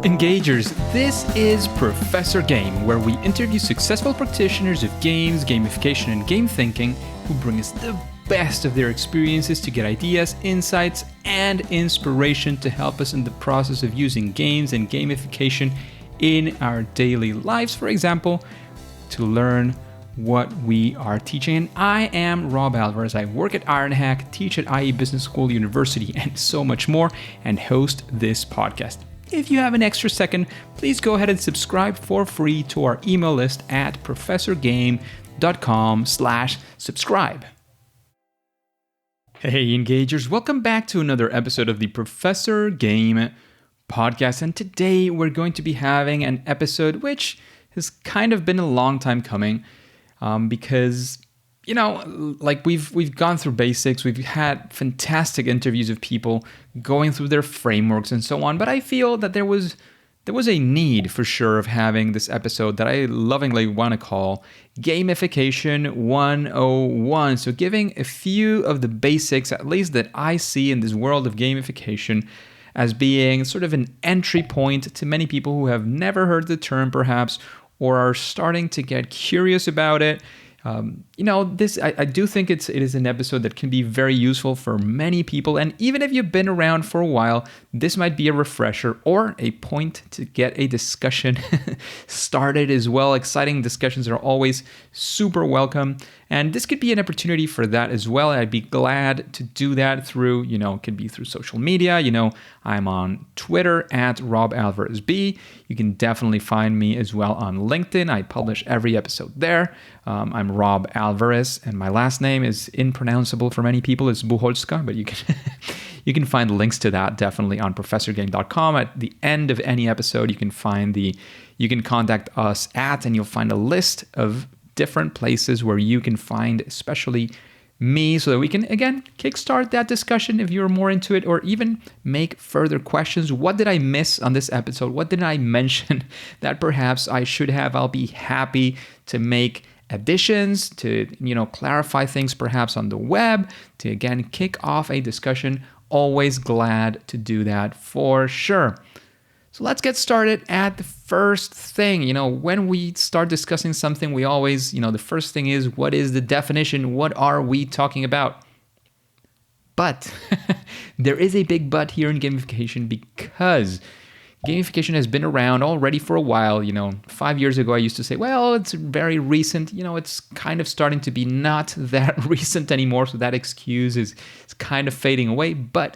Engagers, this is Professor Game, where we interview successful practitioners of games, gamification, and game thinking who bring us the best of their experiences to get ideas, insights, and inspiration to help us in the process of using games and gamification in our daily lives. For example, to learn what we are teaching. And I am Rob Alvarez. I work at IronHack, teach at IE Business School University, and so much more, and host this podcast. If you have an extra second, please go ahead and subscribe for free to our email list at professorgame.com/subscribe. Hey Engagers, welcome back to another episode of the Professor Game podcast. And today we're going to be having an episode which has kind of been a long time coming because we've gone through basics, we've had fantastic interviews of people going through their frameworks and so on, but I feel that there was a need for sure of having this episode that I lovingly want to call Gamification 101. So giving a few of the basics, at least that I see in this world of gamification, as being sort of an entry point to many people who have never heard the term perhaps, or are starting to get curious about it. I do think it is an episode that can be very useful for many people. And even if you've been around for a while, this might be a refresher or a point to get a discussion started as well. Exciting discussions are always super welcome. And this could be an opportunity for that as well. I'd be glad to do that through, it could be through social media. I'm on Twitter at RobAlvarezB. You can definitely find me as well on LinkedIn. I publish every episode there. I'm Rob Alvarez, and my last name is impronounceable for many people. It's Buholska, but you can you can find links to that definitely on professorgame.com. At the end of any episode, you can contact us at, and you'll find a list of different places where you can find especially me, so that we can, again, kickstart that discussion if you're more into it, or even make further questions. What did I miss on this episode? What did I mention that perhaps I should have? I'll be happy to make additions, to, clarify things perhaps on the web, to, again, kick off a discussion. Always glad to do that for sure. So let's get started at the first thing. When we start discussing something, we always, the first thing is, what is the definition? What are we talking about? But there is a big but here in gamification, because gamification has been around already for a while. 5 years ago, I used to say, well, it's very recent. It's kind of starting to be not that recent anymore. So that excuse is kind of fading away. But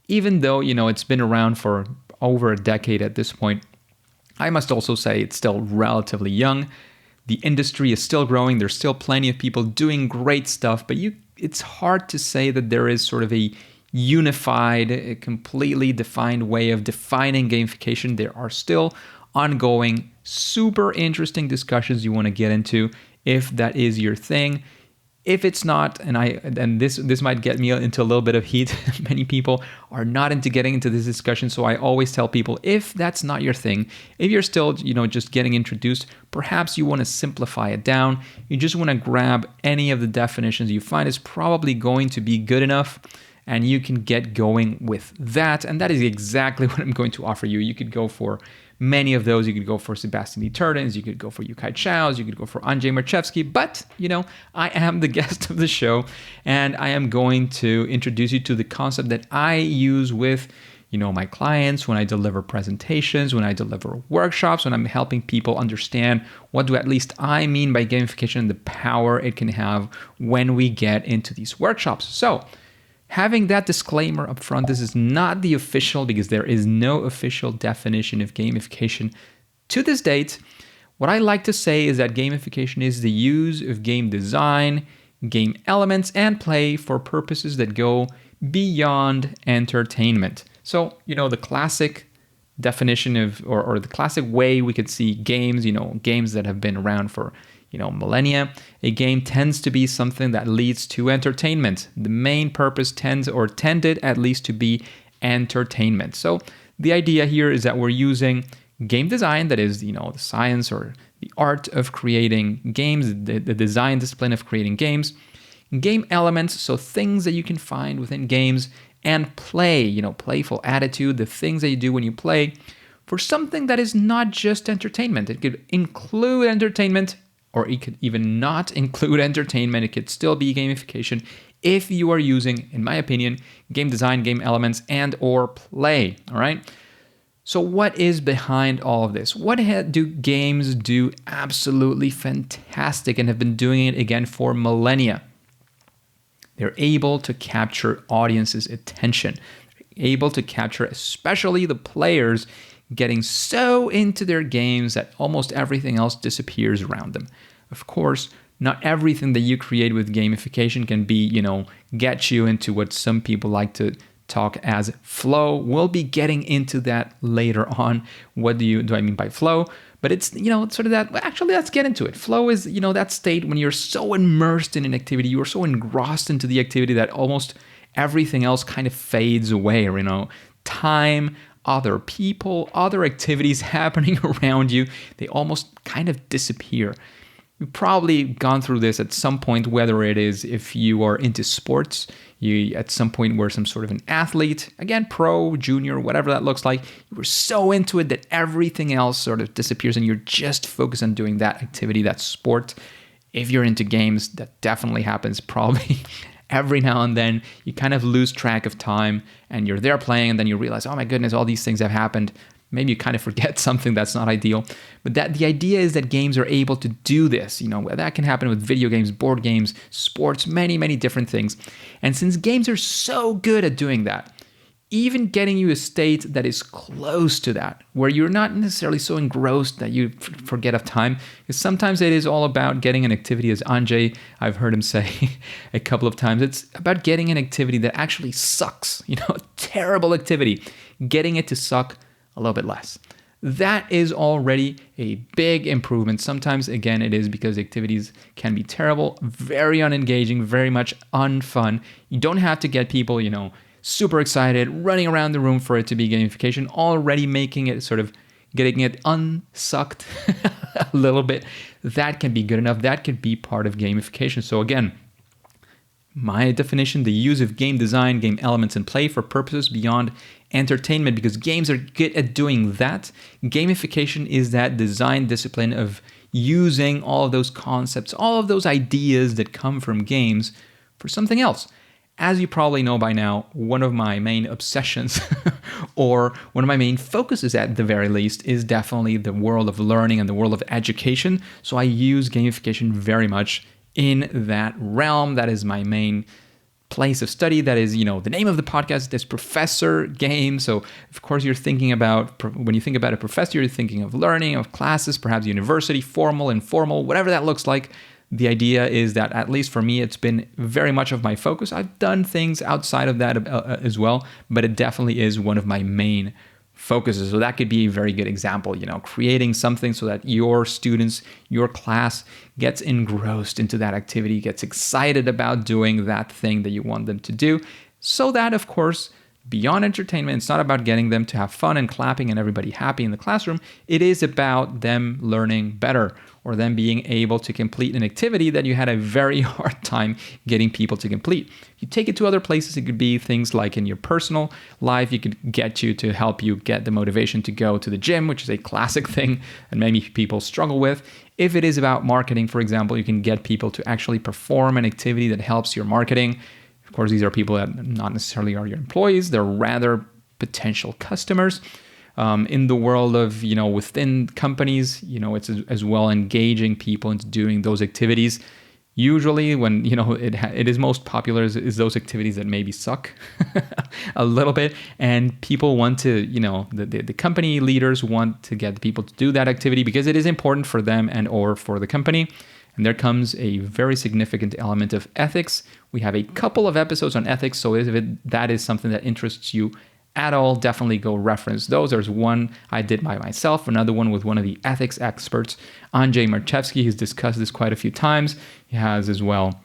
even though, it's been around for over a decade at this point, I must also say it's still relatively young. The industry is still growing. There's still plenty of people doing great stuff, but it's hard to say that there is sort of a unified, a completely defined way of defining gamification. There are still ongoing, super interesting discussions you want to get into if that is your thing. If it's not, and this might get me into a little bit of heat, many people are not into getting into this discussion. So I always tell people, if that's not your thing, if you're still, just getting introduced, perhaps you want to simplify it down. You just want to grab any of the definitions you find is probably going to be good enough, and you can get going with that. And that is exactly what I'm going to offer you. You could go for many of those. You could go for Sebastian Detertens, you could go for Yukai Chao's, you could go for Andrzej Marchewski, but, I am the guest of the show, and I am going to introduce you to the concept that I use with, my clients, when I deliver presentations, when I deliver workshops, when I'm helping people understand what do at least I mean by gamification and the power it can have when we get into these workshops. So, having that disclaimer up front, this is not the official, because there is no official definition of gamification to this date. What I like to say is that gamification is the use of game design, game elements, and play for purposes that go beyond entertainment. So, the classic definition of, or the classic way we could see games, games that have been around for millennia. A game tends to be something that leads to entertainment. The main purpose tended at least to be entertainment. So the idea here is that we're using game design, that is, the science or the art of creating games, the design discipline of creating games, game elements, so things that you can find within games, and play, playful attitude, the things that you do when you play, for something that is not just entertainment. It could include entertainment, or it could even not include entertainment. It could still be gamification if you are using, in my opinion, game design, game elements, and or play, all right? So what is behind all of this? What do games do absolutely fantastic and have been doing it again for millennia? They're able to capture audiences' attention. They're able to capture especially the players getting so into their games that almost everything else disappears around them. Of course, not everything that you create with gamification can be, get you into what some people like to talk as flow. We'll be getting into that later on. What do I mean by flow? But it's, sort of that, actually, let's get into it. Flow is, that state when you're so immersed in an activity, you're so engrossed into the activity that almost everything else kind of fades away, time, other people, other activities happening around you, they almost kind of disappear. You've probably gone through this at some point, whether it is if you are into sports, you at some point were some sort of an athlete, again, pro, junior, whatever that looks like. You were so into it that everything else sort of disappears and you're just focused on doing that activity, that sport. If you're into games, that definitely happens probably every now and then. You kind of lose track of time and you're there playing and then you realize, oh my goodness, all these things have happened. Maybe you kind of forget something that's not ideal. But the idea is that games are able to do this. That can happen with video games, board games, sports, many, many different things. And since games are so good at doing that, even getting you a state that is close to that, where you're not necessarily so engrossed that you forget of time, because sometimes it is all about getting an activity, as Anjay, I've heard him say a couple of times, it's about getting an activity that actually sucks, a terrible activity, getting it to suck a little bit less. That is already a big improvement. Sometimes, again, it is because activities can be terrible, very unengaging, very much unfun. You don't have to get people, super excited, running around the room for it to be gamification, already making it sort of getting it unsucked a little bit. That can be good enough. That could be part of gamification. So again, my definition, the use of game design, game elements, and play for purposes beyond entertainment, because games are good at doing that. Gamification is that design discipline of using all of those concepts, all of those ideas that come from games for something else. As you probably know by now, one of my main obsessions or one of my main focuses at the very least is definitely the world of learning and the world of education. So I use gamification very much in that realm. That is my main place of study. That is, the name of the podcast is Professor Game. So of course you're thinking about, when you think about a professor, you're thinking of learning, of classes, perhaps university, formal, informal, whatever that looks like. The idea is that, at least for me, it's been very much of my focus. I've done things outside of that as well, but it definitely is one of my main focuses. So that could be a very good example, creating something so that your students, your class gets engrossed into that activity, gets excited about doing that thing that you want them to do. So that, of course, beyond entertainment, it's not about getting them to have fun and clapping and everybody happy in the classroom. It is about them learning better, or them being able to complete an activity that you had a very hard time getting people to complete. If you take it to other places, it could be things like in your personal life, you could get you to help you get the motivation to go to the gym, which is a classic thing and many people struggle with. If it is about marketing, for example, you can get people to actually perform an activity that helps your marketing. Of course, these are people that not necessarily are your employees, they're rather potential customers. In the world of, within companies, it's as well engaging people into doing those activities. Usually when, it is most popular is those activities that maybe suck a little bit. And people want to, the company leaders want to get the people to do that activity because it is important for them and or for the company. And there comes a very significant element of ethics. We have a couple of episodes on ethics. So if that is something that interests you at all, definitely go reference those. There's one I did by myself, another one with one of the ethics experts, Andrzej Marchewski. He's discussed this quite a few times. He has as well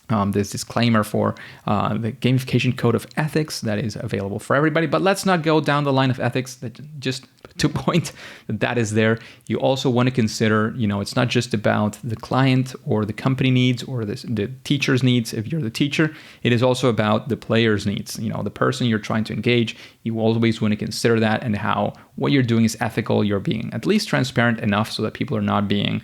this disclaimer for the gamification code of ethics that is available for everybody. But let's not go down the line of ethics. Just to point that is there. You also want to consider, it's not just about the client or the company needs or the teacher's needs. If you're the teacher, it is also about the player's needs. The person you're trying to engage, you always want to consider that and how what you're doing is ethical. You're being at least transparent enough so that people are not being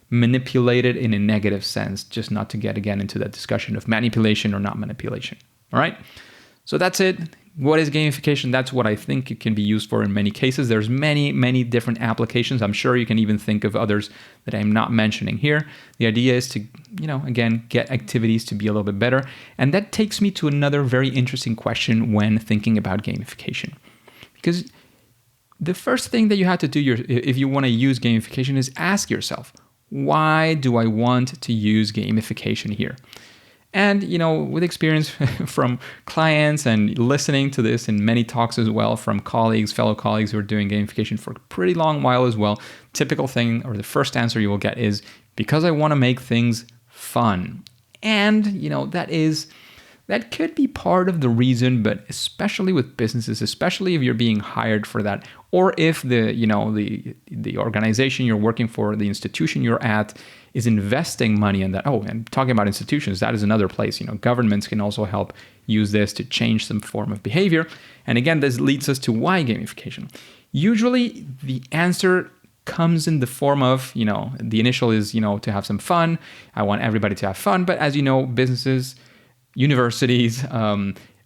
manipulated in a negative sense, just not to get again into that discussion of manipulation or not manipulation. All right. So that's it. What is gamification? That's what I think it can be used for in many cases. There's many, many different applications. I'm sure you can even think of others that I'm not mentioning here. The idea is to, again, get activities to be a little bit better. And that takes me to another very interesting question when thinking about gamification. Because the first thing that you have to do if you want to use gamification is ask yourself, why do I want to use gamification here? And, with experience from clients and listening to this in many talks as well from fellow colleagues who are doing gamification for a pretty long while as well, typical thing or the first answer you will get is because I want to make things fun. And, that could be part of the reason, but especially with businesses, especially if you're being hired for that, or if the organization you're working for, the institution you're at, is investing money in that. Oh, and talking about institutions, that is another place. Governments can also help use this to change some form of behavior. And again, this leads us to why gamification. Usually, the answer comes in the form of, the initial is, to have some fun. I want everybody to have fun. But as you know, businesses, universities,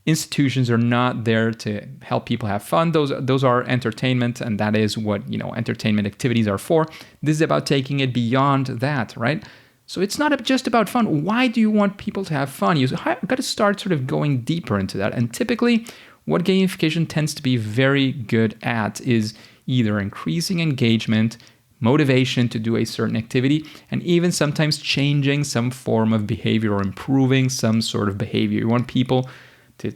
institutions are not there to help people have fun. Those are entertainment, and that is what entertainment activities are for. This is about taking it beyond that, right? So it's not just about fun. Why do you want people to have fun? You've got to start sort of going deeper into that. And typically, what gamification tends to be very good at is either increasing engagement, motivation to do a certain activity, and even sometimes changing some form of behavior or improving some sort of behavior. You want people to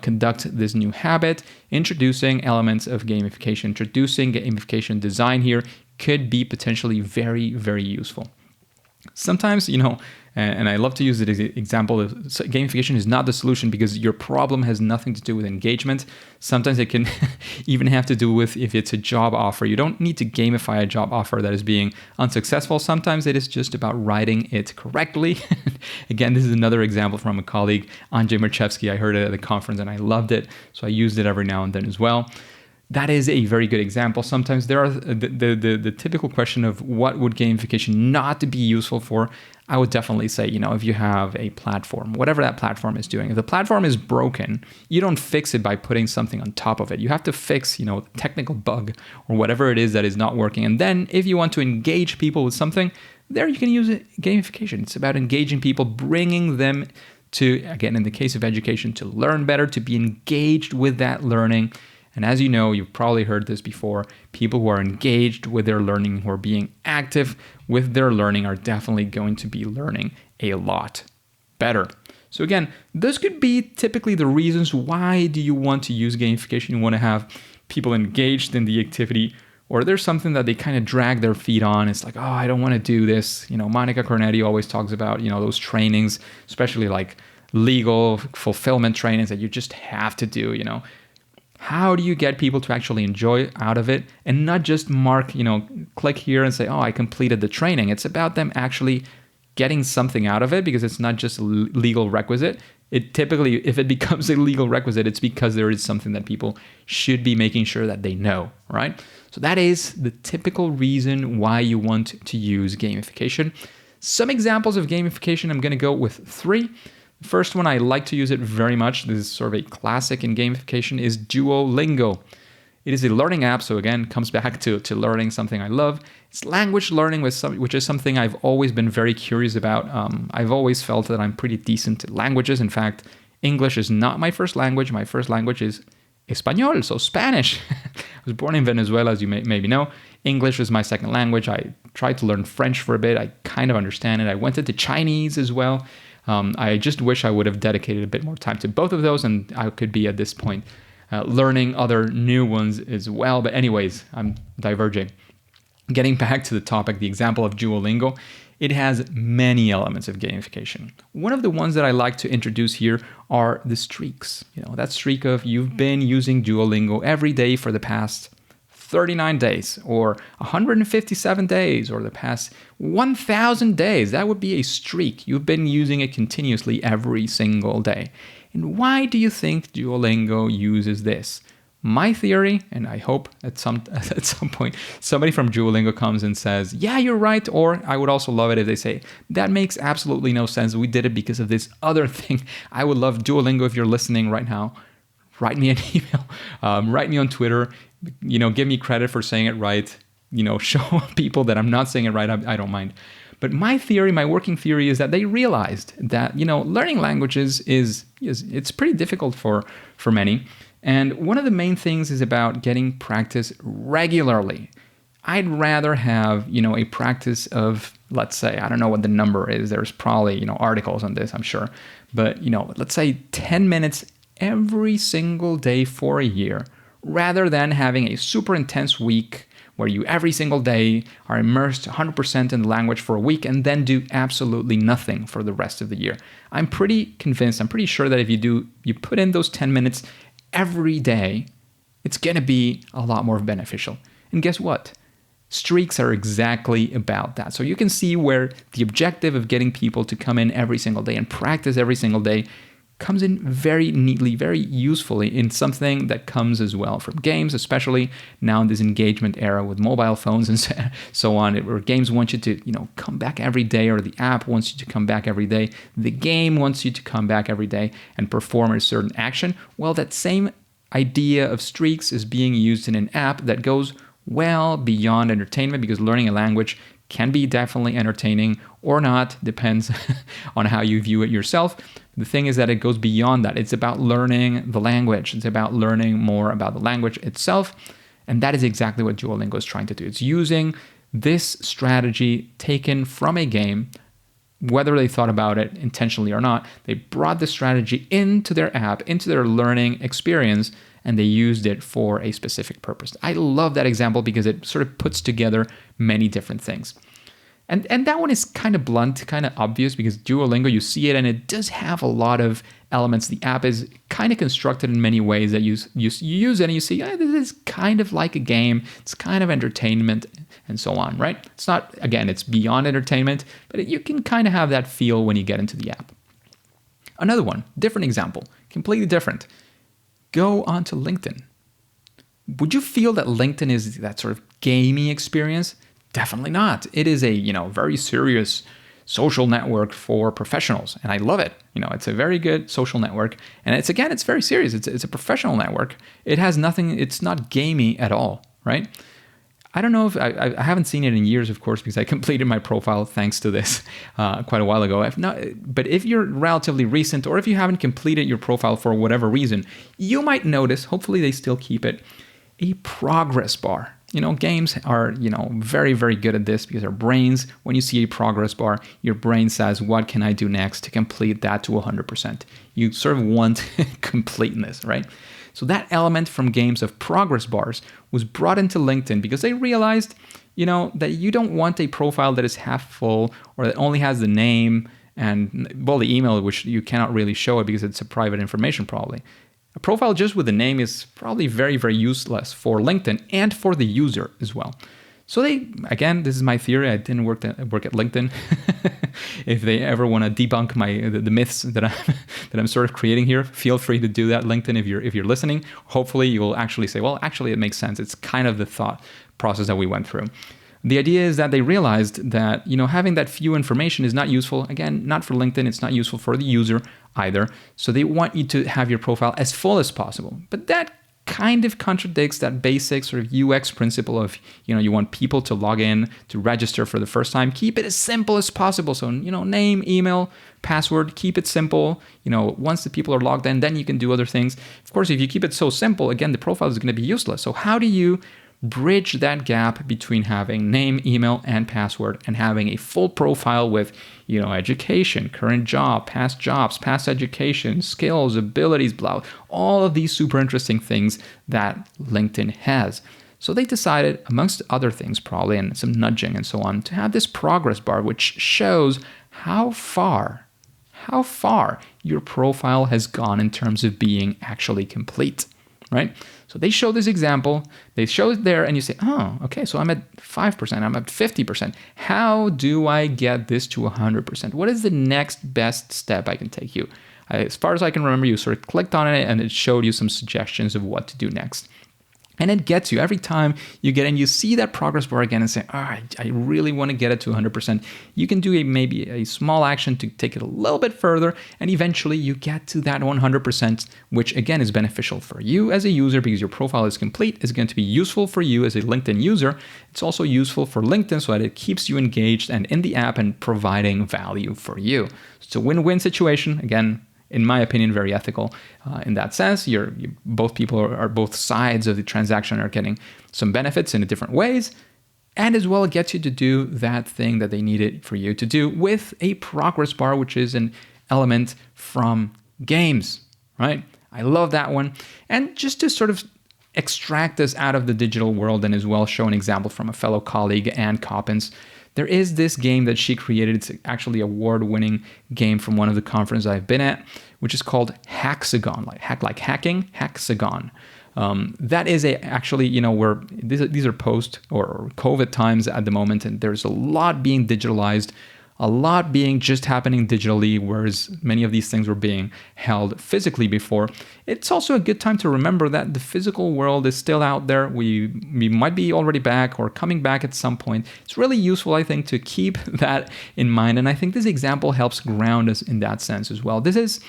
conduct this new habit. Introducing elements of gamification, introducing gamification design here could be potentially very, very useful. Sometimes, and I love to use it as an example, gamification is not the solution because your problem has nothing to do with engagement. Sometimes it can even have to do with if it's a job offer. You don't need to gamify a job offer that is being unsuccessful. Sometimes it is just about writing it correctly. Again, this is another example from a colleague, Andrzej Marchewski. I heard it at the conference and I loved it. So I used it every now and then as well. That is a very good example. Sometimes there are the typical question of what would gamification not be useful for. I would definitely say, if you have a platform, whatever that platform is doing, if the platform is broken, you don't fix it by putting something on top of it. You have to fix, the technical bug or whatever it is that is not working. And then if you want to engage people with something, there you can use gamification. It's about engaging people, bringing them to, again, in the case of education, to learn better, to be engaged with that learning. And as you know, you've probably heard this before, people who are engaged with their learning, who are being active with their learning are definitely going to be learning a lot better. So again, this could be typically the reasons why do you want to use gamification. You want to have people engaged in the activity, or there's something that they kind of drag their feet on. It's like, oh, I don't want to do this. Monica Cornetti always talks about, those trainings, especially like legal fulfillment trainings that you just have to do, How do you get people to actually enjoy out of it and not just mark, click here and say, oh, I completed the training. It's about them actually getting something out of it because it's not just a legal requisite. It typically, if it becomes a legal requisite, it's because there is something that people should be making sure that they know, right? So that is the typical reason why you want to use gamification. Some examples of gamification, I'm going to go with 3. The first one, I like to use it very much. This is sort of a classic in gamification, is Duolingo. It is a learning app, so again, comes back to learning something I love. It's language learning, which is something I've always been very curious about. I've always felt that I'm pretty decent at languages. In fact, English is not my first language. My first language is Espanol, so Spanish. I was born in Venezuela, as you maybe know. English is my second language. I tried to learn French for a bit. I kind of understand it. I went into Chinese as well. I just wish I would have dedicated a bit more time to both of those, and I could be at this point learning other new ones as well. But anyways, I'm diverging. Getting back to the topic, the example of Duolingo, it has many elements of gamification. One of the ones that I like to introduce here are the streaks. That streak of you've been using Duolingo every day for the past 39 days or 157 days or the past 1,000 days. That would be a streak. You've been using it continuously every single day. And why do you think Duolingo uses this? My theory, and I hope at some point somebody from Duolingo comes and says, yeah, you're right. Or I would also love it if they say, that makes absolutely no sense. We did it because of this other thing. I would love Duolingo, if you're listening right now, write me an email, write me on Twitter, give me credit for saying it right, show people that I'm not saying it right. I don't mind. But my working theory is that they realized that, learning languages it's pretty difficult for many. And one of the main things is about getting practice regularly. I'd rather have, a practice of, let's say, I don't know what the number is. There's probably, articles on this, I'm sure. But, let's say 10 minutes every single day for a year, rather than having a super intense week where you every single day are immersed 100% in the language for a week and then do absolutely nothing for the rest of the year. I'm pretty sure that if you put in those 10 minutes every day, it's going to be a lot more beneficial. And guess what? Streaks are exactly about that. So you can see where the objective of getting people to come in every single day and practice every single day comes in very neatly, very usefully in something that comes as well from games, especially now in this engagement era with mobile phones and so on, where games want you to, come back every day, or the app wants you to come back every day. The game wants you to come back every day and perform a certain action. Well, that same idea of streaks is being used in an app that goes well beyond entertainment, because learning a language can be definitely entertaining or not, depends on how you view it yourself. The thing is that it goes beyond that. It's about learning the language. It's about learning more about the language itself. And that is exactly what Duolingo is trying to do. It's using this strategy taken from a game, whether they thought about it intentionally or not. They brought the strategy into their app, into their learning experience, and they used it for a specific purpose. I love that example because it sort of puts together many different things. And that one is kind of blunt, kind of obvious, because Duolingo, you see it, and it does have a lot of elements. The app is kind of constructed in many ways that you use it and you see, this is kind of like a game. It's kind of entertainment and so on, right? It's not, again, it's beyond entertainment, but you can kind of have that feel when you get into the app. Another one, different example, completely different. Go onto LinkedIn. Would you feel that LinkedIn is that sort of gamey experience? Definitely not. It is a, very serious social network for professionals, and I love it. It's a very good social network, and it's very serious. It's a professional network. It has nothing. It's not gamey at all, right? I don't know if I haven't seen it in years, of course, because I completed my profile thanks to this quite a while ago. But if you're relatively recent, or if you haven't completed your profile for whatever reason, you might notice, hopefully they still keep it, a progress bar. Games are, very, very good at this, because our brains, when you see a progress bar, your brain says, what can I do next to complete that to 100%? You sort of want completeness, right? So that element from games of progress bars was brought into LinkedIn because they realized, that you don't want a profile that is half full or that only has the name and, the email, which you cannot really show it because it's a private information probably. A profile just with a name is probably very, very useless for LinkedIn and for the user as well. So again, this is my theory. I didn't work at LinkedIn. If they ever want to debunk the myths that I'm sort of creating here, feel free to do that, LinkedIn, if you're listening. Hopefully, you will actually say, well, actually, it makes sense. It's kind of the thought process that we went through. The idea is that they realized that, having that few information is not useful. Again, not for LinkedIn. It's not useful for the user either. So they want you to have your profile as full as possible. But that kind of contradicts that basic sort of UX principle of, you want people to log in, to register for the first time. Keep it as simple as possible. So, name, email, password, keep it simple. Once the people are logged in, then you can do other things. Of course, if you keep it so simple, again, the profile is going to be useless. So how do you bridge that gap between having name, email, and password and having a full profile with, education, current job, past education, skills, abilities, all of these super interesting things that LinkedIn has? So they decided, amongst other things probably, and some nudging and so on, to have this progress bar which shows how far your profile has gone in terms of being actually complete, right? So they show this example, they show it there, and you say, oh, okay, so I'm at 5%, I'm at 50%. How do I get this to 100%? What is the next best step I can take? As far as I can remember, you sort of clicked on it and it showed you some suggestions of what to do next. And it gets you every time you get in, you see that progress bar again and say, I really want to get it to 100%. You can do maybe a small action to take it a little bit further, and eventually you get to that 100%, which again is beneficial for you as a user because your profile is complete. It's going to be useful for you as a LinkedIn user. It's also useful for LinkedIn so that it keeps you engaged and in the app and providing value for you. It's a win-win situation. Again, in my opinion, very ethical in that sense. Both people are both sides of the transaction are getting some benefits in different ways. And as well, it gets you to do that thing that they needed for you to do with a progress bar, which is an element from games, right? I love that one. And just to sort of extract us out of the digital world and as well show an example from a fellow colleague, Ann Coppins, there is this game that she created. It's actually an award-winning game from one of the conferences I've been at, which is called Hexagon, like hacking, Hexagon. That is actually, where these are post or COVID times at the moment, and there's a lot being digitalized, a lot being just happening digitally, whereas many of these things were being held physically before. It's also a good time to remember that the physical world is still out there. We might be already back or coming back at some point. It's really useful, I think, to keep that in mind. And I think this example helps ground us in that sense as well. This is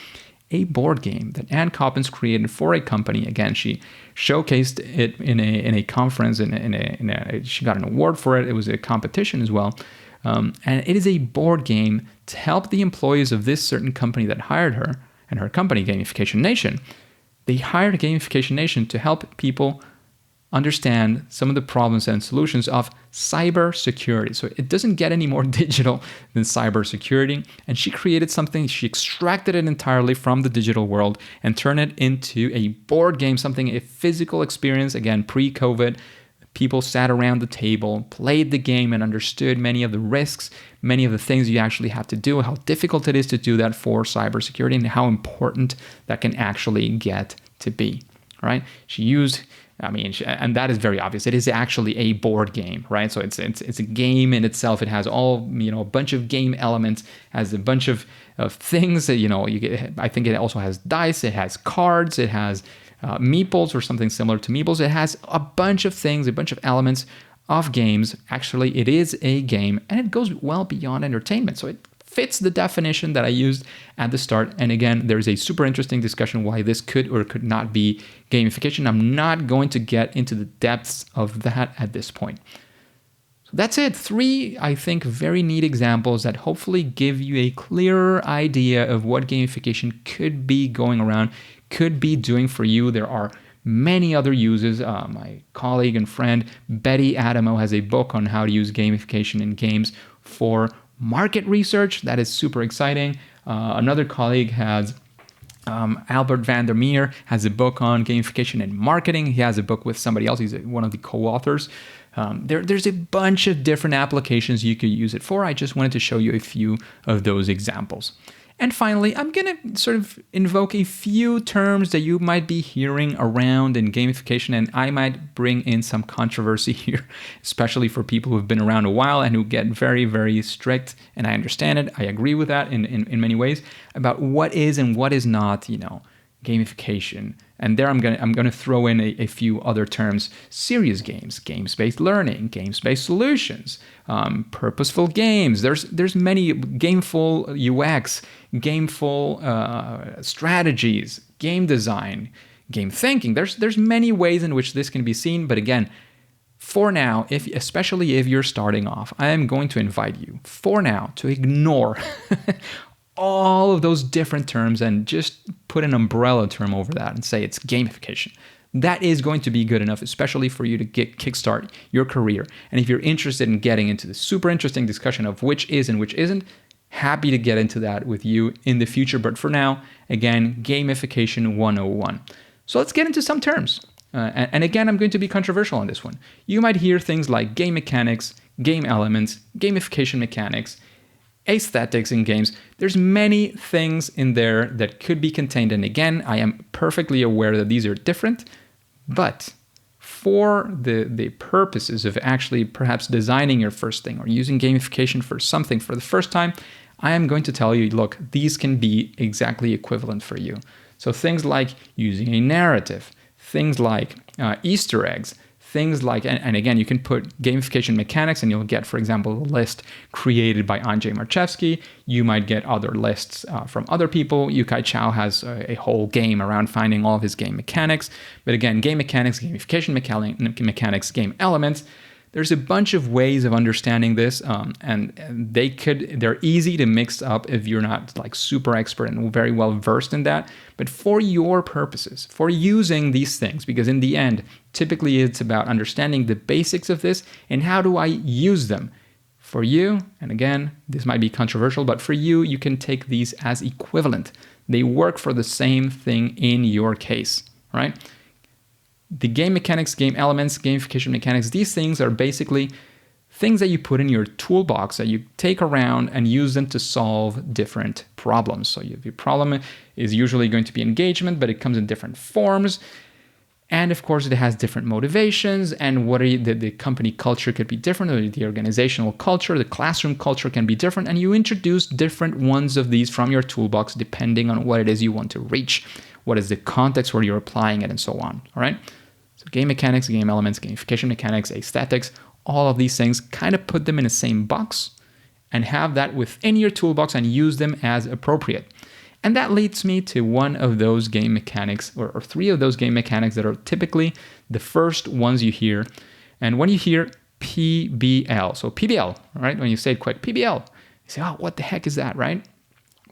a board game that Ann Coppins created for a company. Again, she showcased it in a conference, she got an award for it. It was a competition as well. And it is a board game to help the employees of this certain company that hired her and her company, Gamification Nation. They hired Gamification Nation to help people understand some of the problems and solutions of cybersecurity. So it doesn't get any more digital than cybersecurity. And she created something, she extracted it entirely from the digital world and turned it into a board game, a physical experience, again, pre-COVID. People sat around the table, played the game, and understood many of the risks, many of the things you actually have to do, how difficult it is to do that for cybersecurity, and how important that can actually get to be, right? She used, and that is very obvious. It is actually a board game, right? So it's a game in itself. It has all, a bunch of game elements, has a bunch of things that, you get. I think it also has dice, it has cards, it has meeples or something similar to meeples. It has a bunch of things, a bunch of elements of games. Actually, it is a game, and it goes well beyond entertainment. So it fits the definition that I used at the start. And again, there's a super interesting discussion why this could or could not be gamification. I'm not going to get into the depths of that at this point. So that's it. 3, I think, very neat examples that hopefully give you a clearer idea of what gamification could be going around, could be doing for you. There are many other uses. My colleague and friend Betty Adamo has a book on how to use gamification in games for market research. That is super exciting. Another colleague has Albert van der Meer has a book on gamification in marketing. He has a book with somebody else. He's one of the co-authors. There's a bunch of different applications you could use it for. I just wanted to show you a few of those examples. And finally, I'm going to sort of invoke a few terms that you might be hearing around in gamification, and I might bring in some controversy here, especially for people who have been around a while and who get very, very strict, and I understand it. I agree with that in many ways, about what is and what is not, gamification. And there I'm going to throw in a few other terms: serious games, games-based learning, games-based solutions, purposeful games. There's many gameful UX, gameful strategies, game design, game thinking. There's many ways in which this can be seen. But again, for now, especially if you're starting off, I am going to invite you for now to ignore all of those different terms and just put an umbrella term over that and say it's gamification. That is going to be good enough, especially for you to kickstart your career. And if you're interested in getting into the super interesting discussion of which is and which isn't, happy to get into that with you in the future. But for now, again, gamification 101. So let's get into some terms. And again, I'm going to be controversial on this one. You might hear things like game mechanics, game elements, gamification mechanics, aesthetics in games. There's many things in there that could be contained. And again, I am perfectly aware that these are different, but for the purposes of actually perhaps designing your first thing or using gamification for something for the first time, I am going to tell you, look, these can be exactly equivalent for you. So things like using a narrative, things like Easter eggs, things like, and again, you can put gamification mechanics and you'll get, for example, a list created by Andrzej Marchewski. You might get other lists from other people. Yukai Chao has a whole game around finding all of his game mechanics. But again, game mechanics, gamification mechanics, game elements, there's a bunch of ways of understanding this, and they're easy to mix up if you're not like super expert and very well versed in that. But for your purposes, for using these things, because in the end, typically it's about understanding the basics of this and how do I use them. For you, and again, this might be controversial, but for you, you can take these as equivalent. They work for the same thing in your case, right? The game mechanics, game elements, gamification mechanics, these things are basically things that you put in your toolbox that you take around and use them to solve different problems. So your problem is usually going to be engagement, but it comes in different forms. And of course, it has different motivations, and the company culture could be different, or the organizational culture, the classroom culture can be different, and you introduce different ones of these from your toolbox depending on what it is you want to reach, what is the context where you're applying it, and so on, all right? So game mechanics, game elements, gamification mechanics, aesthetics, all of these things, kind of put them in the same box and have that within your toolbox and use them as appropriate. And that leads me to one of those game mechanics, or three of those game mechanics that are typically the first ones you hear. And when you hear PBL, so PBL, right? When you say it quick, PBL, you say, oh, what the heck is that, right?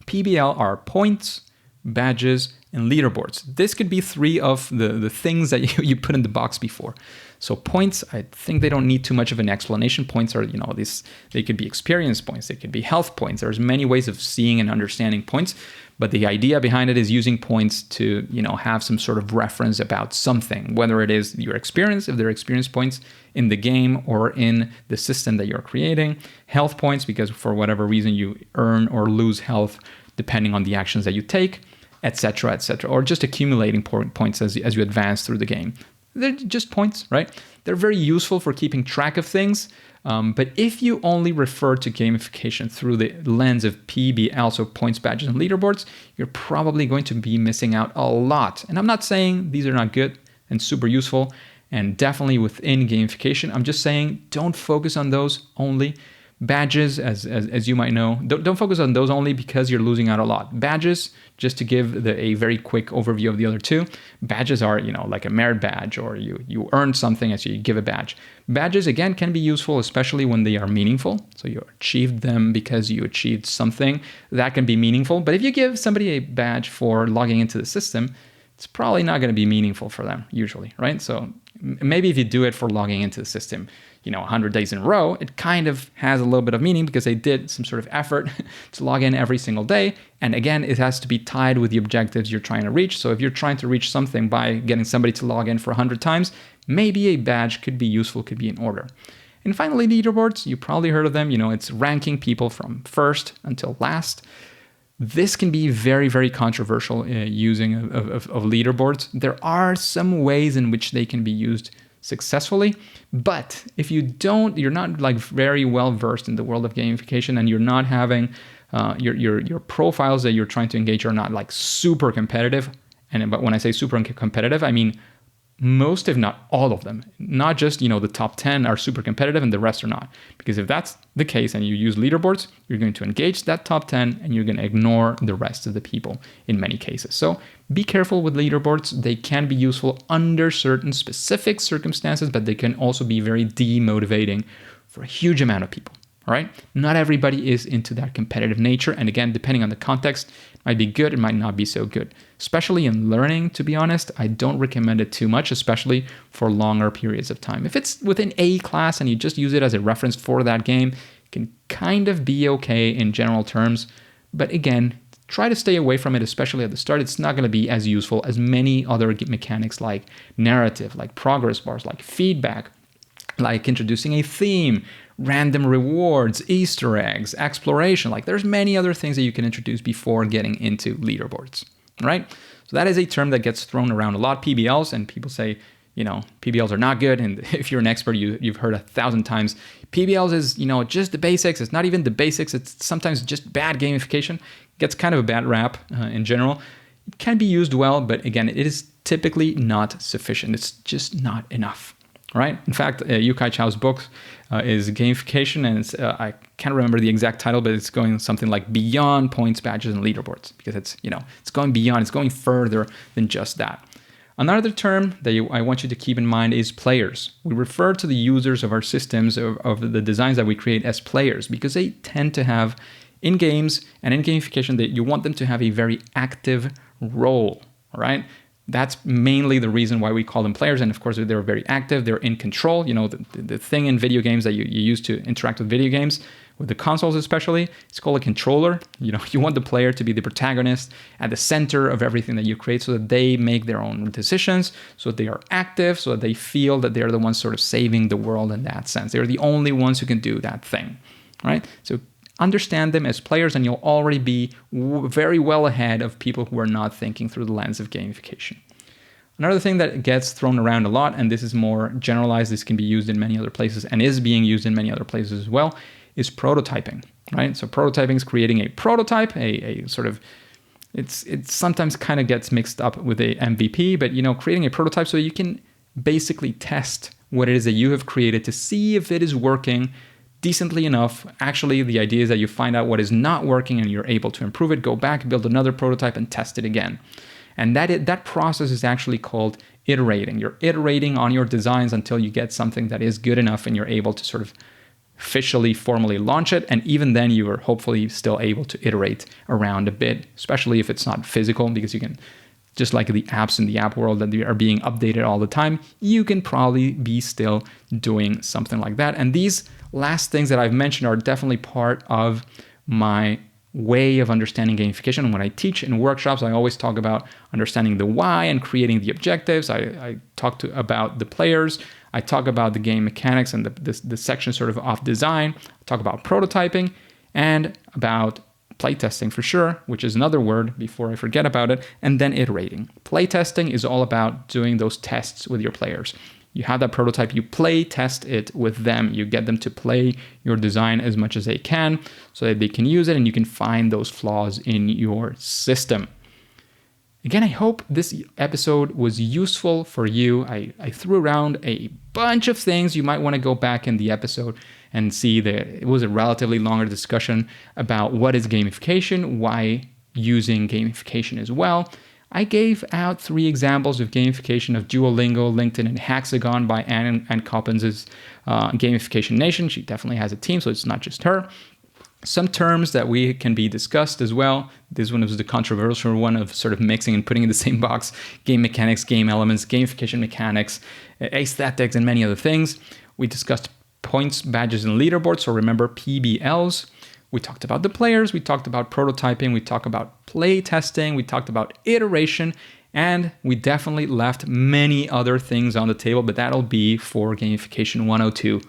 PBL are points, badges, and leaderboards. This could be three of the things that you put in the box before. So points, I think they don't need too much of an explanation. Points are, they could be experience points, they could be health points. There's many ways of seeing and understanding points, but the idea behind it is using points to, have some sort of reference about something, whether it is your experience, if they're experience points in the game or in the system that you're creating. Health points, because for whatever reason you earn or lose health depending on the actions that you take, etc., or just accumulating points as you advance through the game. They're just points, right? They're very useful for keeping track of things, but if you only refer to gamification through the lens of PBL, so points, badges, and leaderboards, you're probably going to be missing out a lot. And I'm not saying these are not good and super useful, and definitely within gamification. I'm just saying don't focus on those only. Badges, as you might know, don't focus on those only because you're losing out a lot. Badges, just to give a very quick overview of the other two, badges are, like a merit badge, or you earn something as you give a badge. Badges, again, can be useful, especially when they are meaningful. So you achieved them because you achieved something. That can be meaningful. But if you give somebody a badge for logging into the system, it's probably not going to be meaningful for them, usually, right? So maybe if you do it for logging into the system, 100 days in a row, it kind of has a little bit of meaning because they did some sort of effort to log in every single day. And again, it has to be tied with the objectives you're trying to reach. So if you're trying to reach something by getting somebody to log in for 100 times, maybe a badge could be useful, could be in order. And finally, leaderboards, you probably heard of them. It's ranking people from first until last. This can be very, very controversial using of leaderboards. There are some ways in which they can be used successfully, but if you're not like very well versed in the world of gamification, and you're not having your profiles that you're trying to engage are not like super competitive. But when I say super competitive, I mean most, if not all of them, not just, the top 10 are super competitive and the rest are not. Because if that's the case and you use leaderboards, you're going to engage that top 10 and you're going to ignore the rest of the people in many cases. So be careful with leaderboards. They can be useful under certain specific circumstances, but they can also be very demotivating for a huge amount of people. All right. Not everybody is into that competitive nature. And again, depending on the context, it might be good, it might not be so good. Especially in learning, to be honest, I don't recommend it too much, especially for longer periods of time. If it's within a class and you just use it as a reference for that game, it can kind of be okay in general terms. But again, try to stay away from it, especially at the start. It's not going to be as useful as many other mechanics like narrative, like progress bars, like feedback, like introducing a theme, random rewards, Easter eggs, exploration. Like there's many other things that you can introduce before getting into leaderboards, right? So that is a term that gets thrown around a lot, PBLs, and people say, PBLs are not good. And if you're an expert, you've heard 1,000 times, PBLs is, just the basics. It's not even the basics. It's sometimes just bad gamification. It gets kind of a bad rap in general. It can be used well, but again, it is typically not sufficient. It's just not enough, right? In fact, Yukai Chao's book is Gamification, and it's, I can't remember the exact title, but it's going something like beyond points, badges, and leaderboards, because it's, it's going beyond, it's going further than just that. Another term that I want you to keep in mind is players. We refer to the users of our systems, of the designs that we create, as players, because they tend to have, in games and in gamification, that you want them to have a very active role, all right? That's mainly the reason why we call them players. And of course, they're very active. They're in control. The thing in video games that you use to interact with video games, with the consoles especially, it's called a controller. You want the player to be the protagonist at the center of everything that you create, so that they make their own decisions, so that they are active, so that they feel that they're the ones sort of saving the world in that sense. They're the only ones who can do that thing, right? So understand them as players, and you'll already be very well ahead of people who are not thinking through the lens of gamification. Another thing that gets thrown around a lot, and this is more generalized, this can be used in many other places and is being used in many other places as well, is prototyping, right? So prototyping is creating a prototype, a sort of, it sometimes kind of gets mixed up with a MVP, but creating a prototype so you can basically test what it is that you have created to see if it is working decently enough. Actually, the idea is that you find out what is not working and you're able to improve it, go back, build another prototype, and test it again. And that process is actually called iterating. You're iterating on your designs until you get something that is good enough and you're able to sort of officially, formally launch it. And even then, you are hopefully still able to iterate around a bit, especially if it's not physical, because you can, just like the apps in the app world that are being updated all the time, you can probably be still doing something like that. And these last things that I've mentioned are definitely part of my way of understanding gamification. And when I teach in workshops, I always talk about understanding the why and creating the objectives. I talk about the players. I talk about the game mechanics and the section sort of design. I talk about prototyping and about playtesting for sure, which is another word before I forget about it, and then iterating. Playtesting is all about doing those tests with your players. You have that prototype, you play test it with them. You get them to play your design as much as they can so that they can use it and you can find those flaws in your system. Again, I hope this episode was useful for you. I threw around a bunch of things. You might want to go back in the episode and see that it was a relatively longer discussion about what is gamification, why using gamification as well. I gave out 3 examples of gamification of Duolingo, LinkedIn, and Hexagon by Ann Coppens' Gamification Nation. She definitely has a team, so it's not just her. Some terms that we can be discussed as well. This one was the controversial one of sort of mixing and putting in the same box game mechanics, game elements, gamification mechanics, aesthetics, and many other things. We discussed points, badges, and leaderboards, so remember PBLs. We talked about the players, we talked about prototyping, we talked about play testing, we talked about iteration, and we definitely left many other things on the table, but that'll be for Gamification 102,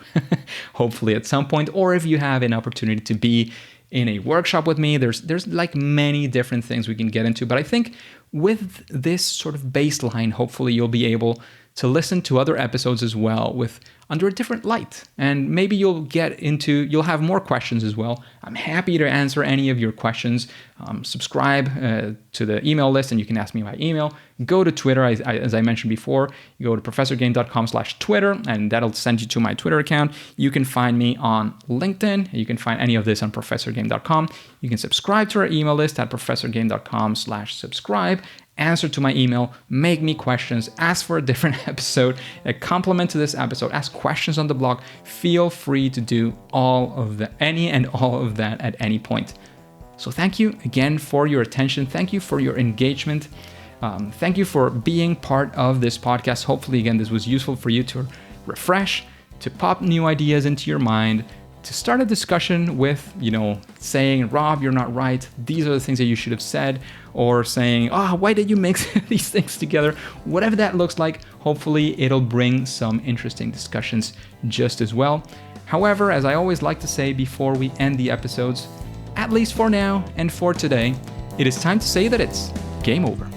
hopefully at some point, or if you have an opportunity to be in a workshop with me, there's like many different things we can get into, but I think with this sort of baseline, hopefully you'll be able to listen to other episodes as well with under a different light. And maybe you'll have more questions as well. I'm happy to answer any of your questions. Subscribe to the email list and you can ask me by email. Go to Twitter, as I mentioned before. You go to professorgame.com/Twitter and that'll send you to my Twitter account. You can find me on LinkedIn. You can find any of this on professorgame.com. You can subscribe to our email list at professorgame.com/subscribe. Answer to my email, make me questions, ask for a different episode, a compliment to this episode, ask questions on the blog. Feel free to do any and all of that at any point. So thank you again for your attention. Thank you for your engagement. Thank you for being part of this podcast. Hopefully, again, this was useful for you to refresh, to pop new ideas into your mind, to start a discussion with, saying, Rob, you're not right. These are the things that you should have said. Or saying, why did you mix these things together? Whatever that looks like, hopefully it'll bring some interesting discussions just as well. However, as I always like to say before we end the episodes, at least for now and for today, it is time to say that it's game over.